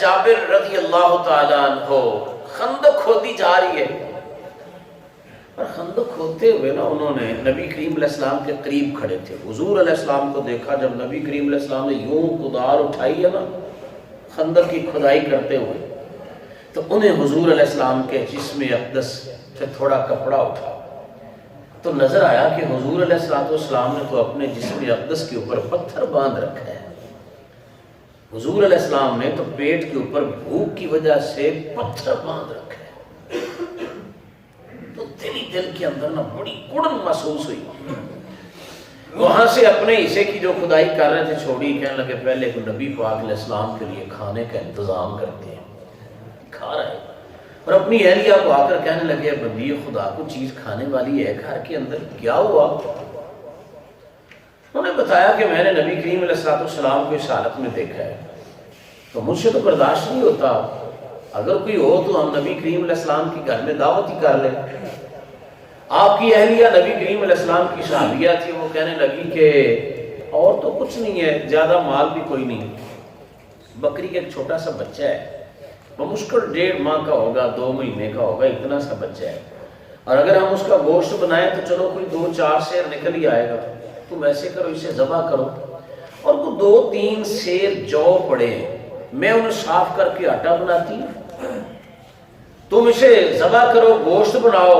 جابر رضی اللہ تعالیٰ عنہ خندق کھودی جا رہی ہے، اور خندق کھودتے ہوئے نا انہوں نے نبی کریم علیہ السلام کے قریب کھڑے تھے، حضور علیہ السلام کو دیکھا، جب نبی کریم علیہ السلام نے یوں کدال اٹھائی ہے نا خندق کی کھدائی کرتے ہوئے، تو انہیں حضور علیہ السلام کے جسم اقدس سے تھوڑا کپڑا اٹھا تو نظر آیا کہ حضور علیہ السلام نے تو اپنے جسم اقدس کے اوپر پتھر باندھ رکھا ہے، حضور علیہ السلام نے تو پیٹ کے اوپر بھوک کی وجہ سے پتھر باندھ رکھا ہے، تو دل کے اندر نا بڑی کڑن محسوس ہوئی، وہاں سے اپنے حصے کی جو کھدائی کر رہے تھے چھوڑی، کہنے لگے پہلے نبی پاک علیہ السلام کے لیے کھانے کا انتظام کرتے ہیں، کھا رہے، اور اپنی اہلیہ کو آ کر کہنے لگے بندی خدا کو چیز کھانے والی ہے گھر کے اندر، کیا ہوا؟ انہوں نے بتایا کہ میں نے نبی کریم علیہ السلام کو اس حالت میں دیکھا ہے، تو مجھ سے تو برداشت نہیں ہوتا، اگر کوئی ہو تو ہم نبی کریم علیہ السلام کی گھر میں دعوت ہی کر لیں۔ آپ کی اہلیہ نبی کریم علیہ السلام کی صحابیہ تھی، وہ کہنے لگی کہ اور تو کچھ نہیں ہے، زیادہ مال بھی کوئی نہیں، بکری کا ایک چھوٹا سا بچہ ہے، بمشکل 1.5 ماہ کا ہوگا، 2 مہینے کا ہوگا، اتنا سا بچہ ہے، اور اگر ہم اس کا گوشت بنائیں تو چلو کوئی 2-4 سیر نکل ہی آئے گا، تم ایسے کرو اسے ذبح کرو، اور وہ 2-3 سیر جو پڑے میں انہیں صاف کر کے آٹا بناتی ہوں، تم اسے ذبح کرو، گوشت بناؤ،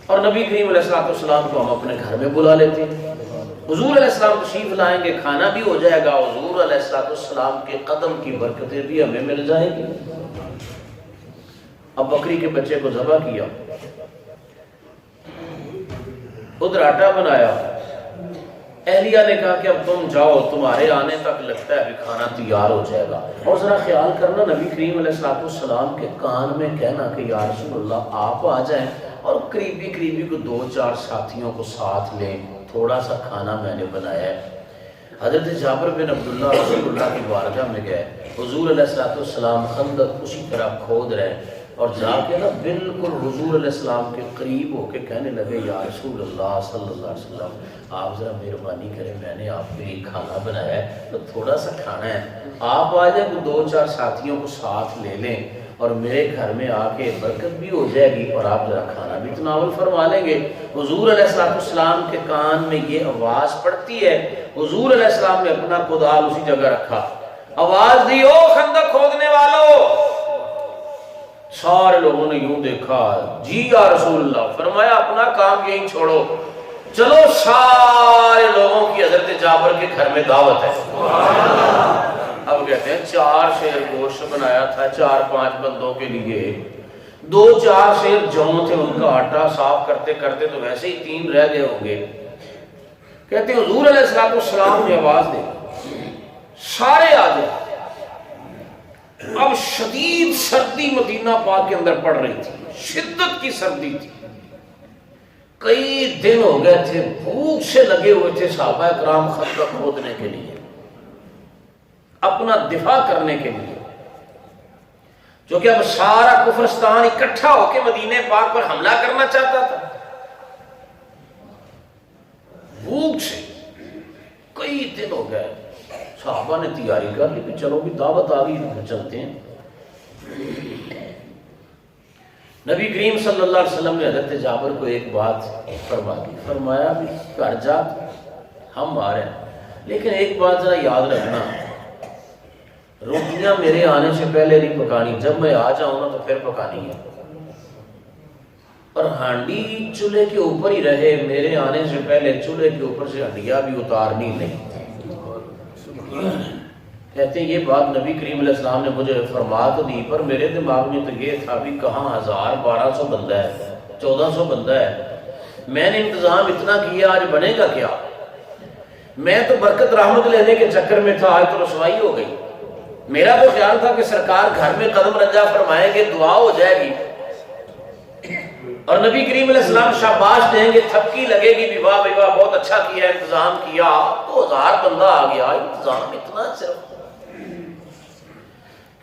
اور نبی کریم علیہ السلام کو ہم اپنے گھر میں بلا لیتے ہیں، حضور علیہ السلام تشریف لائیں گے، کھانا بھی ہو جائے گا، حضور علیہ السلام کے قدم کی برکتیں بھی ہمیں مل جائیں گی۔ اب بکری کے بچے کو ذبح کیا، ادھر آٹا بنایا، اہلیہ نے کہا کہ اب تم جاؤ، تمہارے آنے تک لگتا ہے ابھی کھانا تیار ہو جائے گا، اور ذرا خیال کرنا نبی کریم علیہ السلام کے کان میں کہنا کہ یا رسول اللہ آپ آ جائیں، اور قریبی کو 2-4 ساتھیوں کو ساتھ لیں، تھوڑا سا کھانا میں نے بنایا ہے۔ حضرت جابر بن عبداللہ رسول اللہ کی بارگاہ میں گئے، حضور علیہ السلام خندق اسی طرح کھود رہے، اور جا کے نا بالکل حضور علیہ السلام کے قریب ہو کے کہنے لگے یا رسول اللہ صلی اللہ علیہ وسلم آپ ذرا مہربانی کریں، میں نے آپ کے لیے کھانا بنایا ہے تو تھوڑا سا کھانا ہے، آپ آ جائیں تو 2-4 ساتھیوں کو ساتھ لے لیں، اور میرے گھر میں آ کے برکت بھی ہو جائے گی، اور آپ ذرا کھانا بھی تناول فرما لیں گے۔ حضور علیہ السلام کے کان میں یہ آواز پڑتی ہے، حضور علیہ السلام نے اپنا کدال اسی جگہ رکھا، آواز دی او خندق کھودنے والوں، سارے لوگوں نے یوں دیکھا، جی یا رسول اللہ، فرمایا اپنا کام یہیں چھوڑو، چلو سارے لوگوں کی حضرت جابر کے گھر میں دعوت ہے۔ اب کہتے ہیں 4 سیر گوشت بنایا تھا 4-5 بندوں کے لیے، 2-4 سیر جوں تھے، ان کا آٹا صاف کرتے کرتے تو ویسے ہی 3 رہ گئے ہوں گے۔ کہتے ہیں حضور علیہ السلام نے آواز دی، سارے آ گئے۔ اب شدید سردی مدینہ پاک کے اندر پڑ رہی تھی، شدت کی سردی تھی، کئی دن ہو گئے تھے، بھوک سے لگے ہوئے تھے صحابہ کرام خندق کھودنے کے لیے، اپنا دفاع کرنے کے لیے، جو کہ اب سارا کفرستان اکٹھا ہو کے مدینہ پاک پر حملہ کرنا چاہتا تھا۔ بھوک سے کئی دن ہو گئے، صحابہ نے تیاری کر لی کہ چلو بھی دعوت آ گئی، چلتے ہیں۔ نبی کریم صلی اللہ علیہ وسلم نے حضرت جابر کو ایک بات فرما دی، فرمایا بھی گھر جا ہم آ رہے ہیں، لیکن ایک بات ذرا یاد رکھنا، روٹیاں میرے آنے سے پہلے نہیں پکانی، جب میں آ جاؤں نا تو پھر پکانی ہے، اور ہانڈی چولہے کے اوپر ہی رہے، میرے آنے سے پہلے چولہے کے اوپر سے ہنڈیاں بھی اتارنی نہیں۔ کہتے ہیں یہ بات نبی کریم علیہ السلام نے مجھے فرما تو دی، پر میرے دماغ میں تو یہ تھا بھی کہاں 1000-1200 بندہ ہے، 1400 بندہ ہے، میں نے انتظام اتنا کیا، آج بنے گا کیا؟ میں تو برکت رحمت لینے کے چکر میں تھا، آج تو رسوائی ہو گئی۔ میرا تو خیال تھا کہ سرکار گھر میں قدم رنجا فرمائیں گے، دعا ہو جائے گی، اور نبی کریم علیہ السلام شاباش دیں گے، تھپکی لگے گی بھی واہ بھائی واہ بہت اچھا کیا، انتظام کیا، تو 1000 بندہ آ گیا، انتظام اتنا صرف۔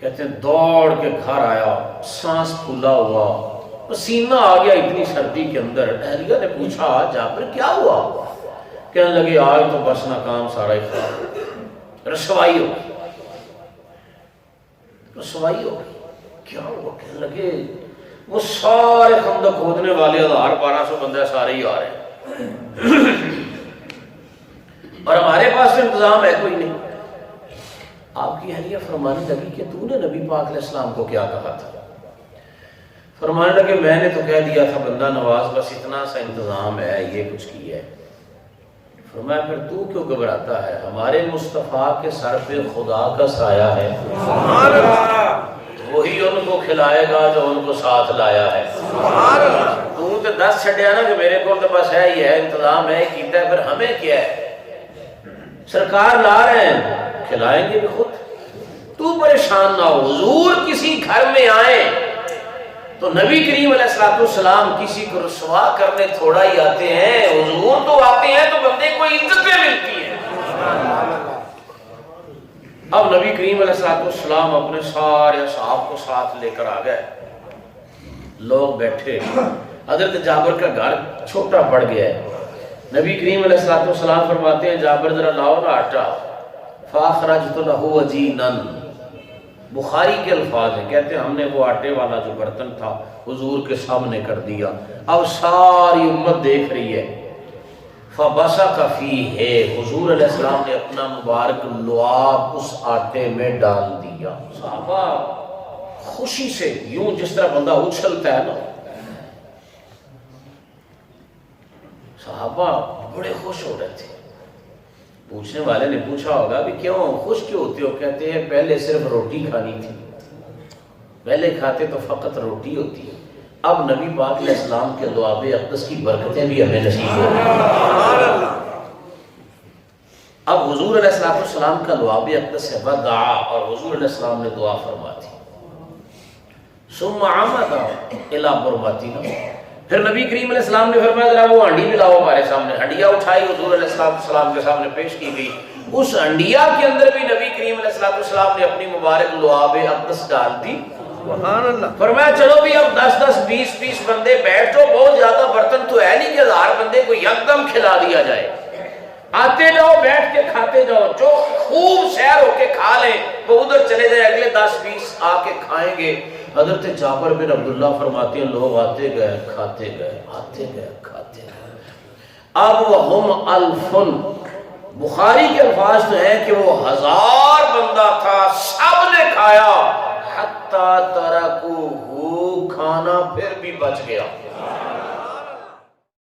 کہتے ہیں دوڑ کے گھر آیا، سانس پھولا ہوا، پسینہ آ گیا اتنی سردی کے اندر۔ اہلیہ نے پوچھا جابر کیا ہوا؟ کہنے لگے آج تو بس نہ کام سارا ہی خراب، رسوائی ہو۔ رسوائی ہو گئی. کیا ہوا؟ کہنے لگے وہ سارے خندق کھودنے والے 1000-1200 بندے سارے ہی آ رہے ہیں اور ہمارے پاس انتظام ہے کوئی نہیں. آپ کی اہلیہ فرمانے لگی کہ تو نے نبی پاک علیہ السلام کو کیا کہا تھا؟ فرمانے لگے میں نے تو کہہ دیا تھا بندہ نواز بس اتنا سا انتظام ہے، یہ کچھ کیا ہے. فرمایا پھر تو کیوں گھبراتا ہے؟ ہمارے مصطفیٰ کے سر پہ خدا کا سایہ ہے، سبحان اللہ، وہی ان کو کھلائے گا جو ان کو ساتھ لایا ہے. سبحان اللہ. تو 10 چھڑیا نا کہ میرے کو تو بس ہے یہ ہے انتظام ہے کیتا ہے، پھر ہمیں کیا ہے؟ سرکار لا رہے ہیں، کھلائیں گے بھی خود. تو پریشان نہ ہو. حضور کسی گھر میں آئے تو نبی کریم علیہ السلام کسی کو رسوا کرنے تھوڑا ہی آتے ہیں. حضور تو آتے ہیں تو بندے کو عزتیں ملتی ہیں. اب نبی کریم علیہ السلام اپنے سارے اصحاب کو ساتھ لے کر آ گئے. لوگ بیٹھے. حضرت جابر کا گھر چھوٹا پڑ گیا ہے. نبی کریم علیہ السلام فرماتے ہیں جابر ذرا لاؤ نا آٹا. فاخرجت له عجینا، بخاری کے الفاظ ہیں، کہتے ہیں ہم نے وہ آٹے والا جو برتن تھا حضور کے سامنے کر دیا. اب ساری امت دیکھ رہی ہے. فبصق فیہ، حضور علیہ السلام نے اپنا مبارک لعاب اس آٹے میں ڈال دیا. صحابہ خوشی سے یوں جس طرح بندہ اچھلتا ہے نا، صحابہ بڑے خوش ہو رہے تھے. پوچھنے والے نے پوچھا ہوگا بھی کیوں خوش کیوں ہوتے ہو؟ کہتے ہیں پہلے صرف روٹی کھانی تھی، پہلے کھاتے تو فقط روٹی ہوتی ہے، اب نبی پاک علیہ السلام کے لعاب اقدس کی برکتیں بھی ہمیں نصیب ہو گئی. اب حضور علیہ السلام کا لعاب اقدس ہے ودعا، اور حضور علیہ السلام نے دعا فرماتی. ثم عمد الی برمتنا، پھر نبی کریم علیہ السلام نے فرمایا ذرا وہ ہنڈی بھی لاؤ ہمارے سامنے. ہنڈیا اٹھائی، حضور علیہ السلام کے سامنے پیش کی گئی. اس ہنڈیا کے اندر بھی نبی کریم علیہ السلام نے اپنی مبارک لعاب اقدس ڈال دی. سبحان اللہ. فرمایا چلو بھی اب 10-10 20-20 بندے بیٹھو، بہت زیادہ برتن تو ہے نہیں کہ 1000 بندے کو یکدم کھلا دیا جائے. آتے جاؤ بیٹھ کے کھاتے جاؤ، جو خوب سیر ہو کے کھا لیں وہ ادھر چلے جائے، اگلے 10-20 آ کے کھائیں گے. حضرت جابر بن عبداللہ فرماتے ہیں لوگ آتے گئے کھاتے گئے آتے گئے کھاتے گئے. اب وہم الفن، بخاری کے الفاظ تو ہیں کہ وہ 1000 بندہ تھا، سب نے کھایا. حتی ترکوہ، کھانا پھر بھی بچ گیا.